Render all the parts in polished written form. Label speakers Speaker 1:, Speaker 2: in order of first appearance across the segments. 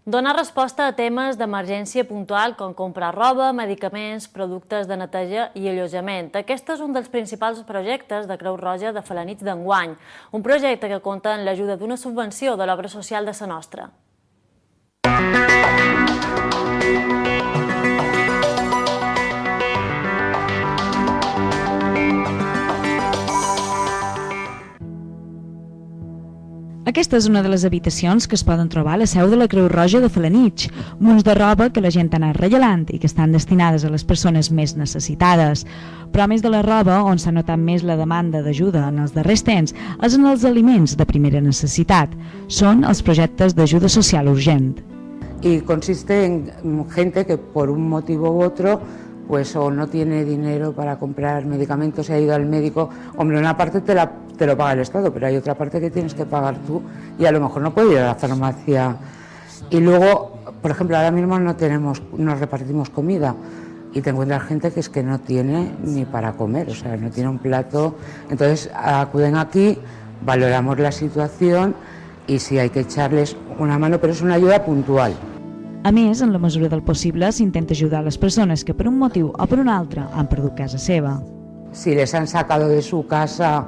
Speaker 1: Donar resposta a temes d'emergència puntual com comprar roba, medicaments, productes de neteja i allotjament. Aquest és un dels principals projectes de Creu Roja de Felanitx d'enguany, un projecte que compta amb l'ajuda d'una subvenció de l'Obra Social de Sa Nostra.
Speaker 2: Aquesta és una de les habitacions que es poden trobar a la seu de la Creu Roja de Felanitx, munts de roba que la gent ha anat rellelant i que estan destinades a les persones més necessitades. Però a més de la roba, on s'ha notat més la demanda d'ajuda en els darrers temps, és en els aliments de primera necessitat. Són els projectes d'ajuda social urgent.
Speaker 3: Y consiste en gente que por un motivo u otro pues o no tiene dinero para comprar medicamentos y ha ido al médico. Hombre, una parte te lo paga el Estado, pero hay otra parte que tienes que pagar tú y a lo mejor no puedes ir a la farmacia. Y luego, por ejemplo, ahora mismo no repartimos comida y te encuentras gente que es que no tiene ni para comer, o sea, no tiene un plato. Entonces acuden aquí, valoramos la situación y si hay que echarles una mano, pero es una ayuda puntual.
Speaker 2: A més, en la mesura del possible, s'intenta ajudar a les persones que per un motiu o per un altre han perdut casa seva.
Speaker 3: Si les han sacado de su casa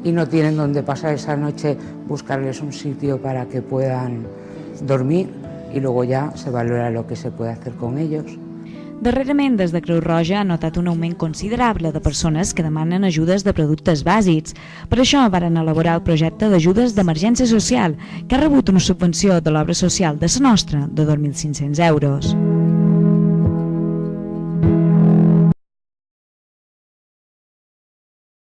Speaker 3: y no tienen dónde pasar esa noche, buscarles un sitio para que puedan dormir y luego ya se valora lo que se puede hacer con ellos.
Speaker 2: Darrerament, des de Creu Roja ha notat un augment considerable de persones que demanen ajudes de productes bàsics. Per això varen elaborar el projecte d'ajudes d'emergència social, que ha rebut una subvenció de l'Obra Social de Sa Nostra de 2.500 euros.